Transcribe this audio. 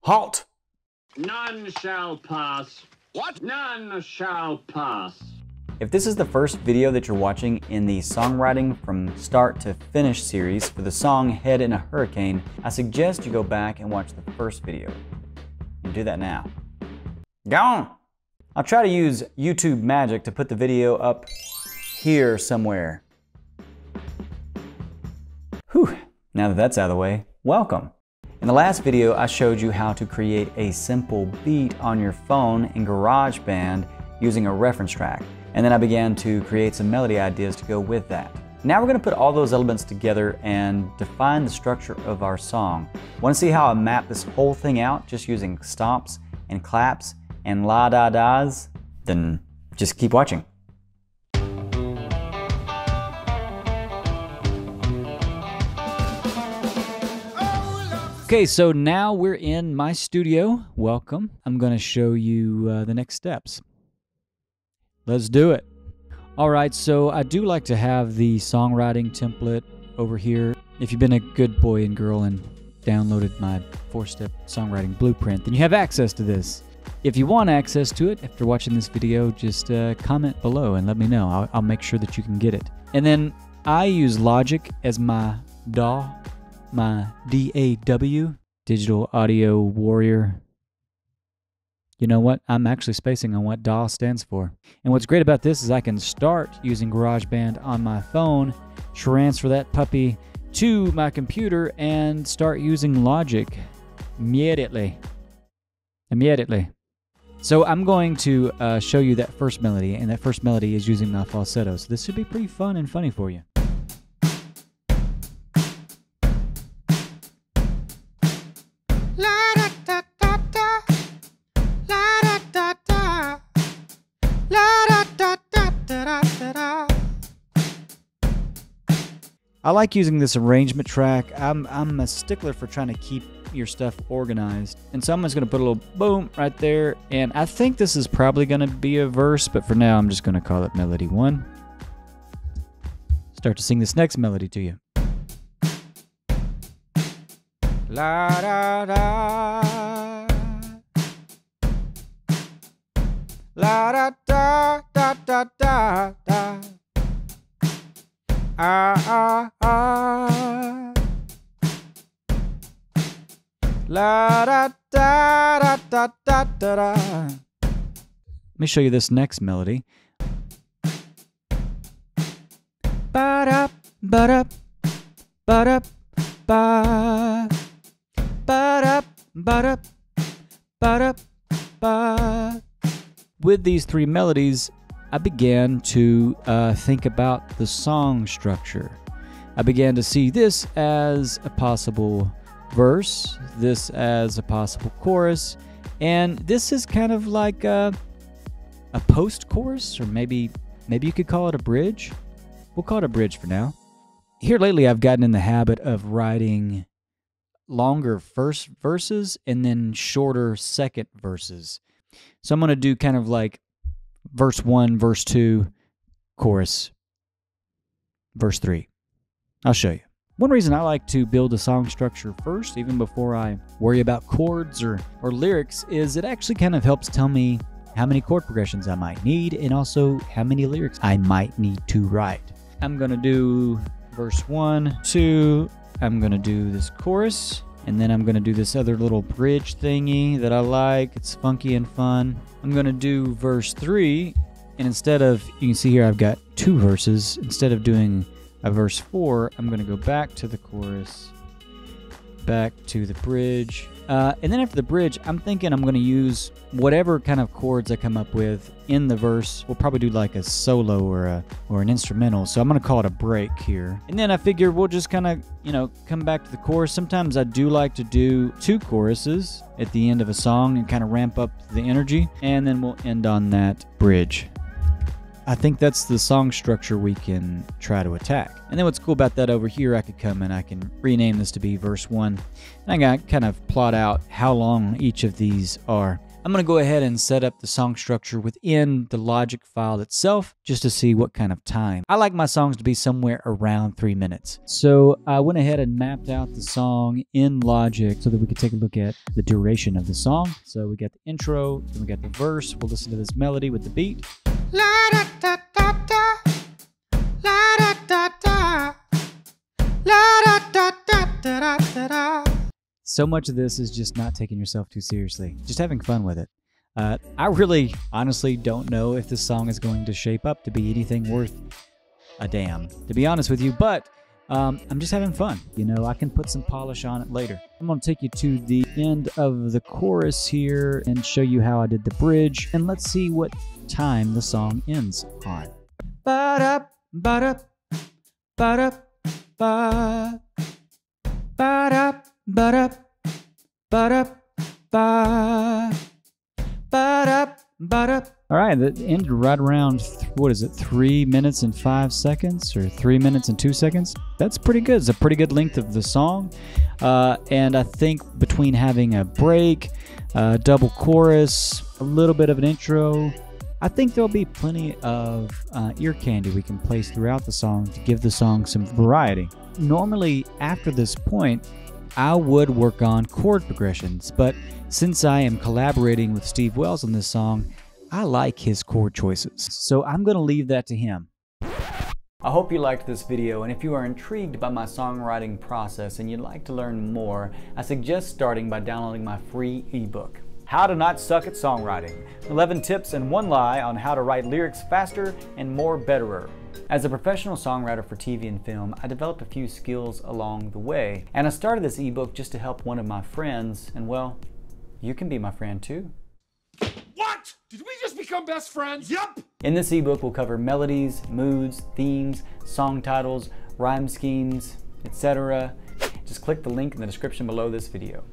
Halt! None shall pass. What? None shall pass. If this is the first video that you're watching in the Songwriting from Start to Finish series for the song Head in a Hurricane, I suggest you go back and watch the first video. You do that now. Go on! I'll try to use YouTube magic to put the video up here somewhere. Whew, now that that's out of the way, welcome. In the last video, I showed you how to create a simple beat on your phone in GarageBand using a reference track. And then I began to create some melody ideas to go with that. Now we're going to put all those elements together and define the structure of our song. Want to see how I map this whole thing out just using stomps and claps and la-da-das? Then just keep watching. Okay, so now we're in my studio. Welcome. I'm going to show you the next steps. Let's do it. All right, so I do like to have the songwriting template over here. If you've been a good boy and girl and downloaded my 4-step songwriting blueprint, then you have access to this. If you want access to it after watching this video, just comment below and let me know. I'll make sure that you can get it. And then I use Logic as my DAW. My DAW, Digital Audio Warrior. You know what? I'm actually spacing on what DAW stands for. And what's great about this is I can start using GarageBand on my phone, transfer that puppy to my computer, and start using Logic immediately. So I'm going to show you that first melody, and that first melody is using my falsetto. So this should be pretty fun and funny for you. I like using this arrangement track. I'm a stickler for trying to keep your stuff organized. And so I'm just going to put a little boom right there. And I think this is probably going to be a verse, but for now I'm just going to call it Melody 1. Start to sing this next melody to you. La da da. La da da da da da da. Ah, ah, ah. La da da da da da da da. Let me show you this next melody. Ba da ba da ba da ba ba da ba da ba da ba. With these three melodies, I began to think about the song structure. I began to see this as a possible verse, this as a possible chorus, and this is kind of like a post-chorus, or maybe you could call it a bridge. We'll call it a bridge for now. Here lately, I've gotten in the habit of writing longer first verses and then shorter second verses. So I'm going to do kind of like verse 1, verse 2, chorus, verse 3. I'll show you. One reason I like to build a song structure first, even before I worry about chords or lyrics, is it actually kind of helps tell me how many chord progressions I might need and also how many lyrics I might need to write. I'm going to do verse 1, 2, I'm going to do this chorus, and then I'm going to do this other little bridge thingy that I like. It's funky and fun. I'm going to do verse 3, and instead of, you can see here I've got 2 verses. Instead of doing a verse 4, I'm going to go back to the chorus, back to the bridge. And then after the bridge, I'm thinking I'm going to use whatever kind of chords I come up with in the verse. We'll probably do like a solo or an instrumental. So I'm going to call it a break here. And then I figure we'll just kind of, come back to the chorus. Sometimes I do like to do 2 choruses at the end of a song and kind of ramp up the energy. And then we'll end on that bridge. I think that's the song structure we can try to attack. And then what's cool about that over here, I could come and I can rename this to be verse 1. And I got kind of plot out how long each of these are. I'm going to go ahead and set up the song structure within the Logic file itself just to see what kind of time. I like my songs to be somewhere around 3 minutes. So I went ahead and mapped out the song in Logic so that we could take a look at the duration of the song. So we got the intro, then we got the verse. We'll listen to this melody with the beat. La da da da da, la da da da, la da da da da da da. So much of this is just not taking yourself too seriously, just having fun with it. I really, honestly don't know if this song is going to shape up to be anything worth a damn, to be honest with you, but I'm just having fun. You know, I can put some polish on it later. I'm going to take you to the end of the chorus here and show you how I did the bridge, and let's see what time the song ends on. Ba-da, ba-da, ba-da, ba, ba-da, ba-da, ba-da, ba, ba-da, ba-da. All right, that ended right around, what is it, 3 minutes and 5 seconds or 3 minutes and 2 seconds? That's pretty good. It's a pretty good length of the song. And I think between having a break, double chorus, a little bit of an intro, I think there'll be plenty of ear candy we can place throughout the song to give the song some variety. Normally, after this point, I would work on chord progressions, but since I am collaborating with Steve Wells on this song, I like his chord choices, so I'm going to leave that to him. I hope you liked this video, and if you are intrigued by my songwriting process and you'd like to learn more, I suggest starting by downloading my free ebook, How to Not Suck at Songwriting, 11 tips and 1 lie on how to write lyrics faster and more betterer. As a professional songwriter for TV and film, I developed a few skills along the way, and I started this ebook just to help one of my friends, and well, you can be my friend too. What? Did we just become best friends? Yup! In this ebook, we'll cover melodies, moods, themes, song titles, rhyme schemes, etc. Just click the link in the description below this video.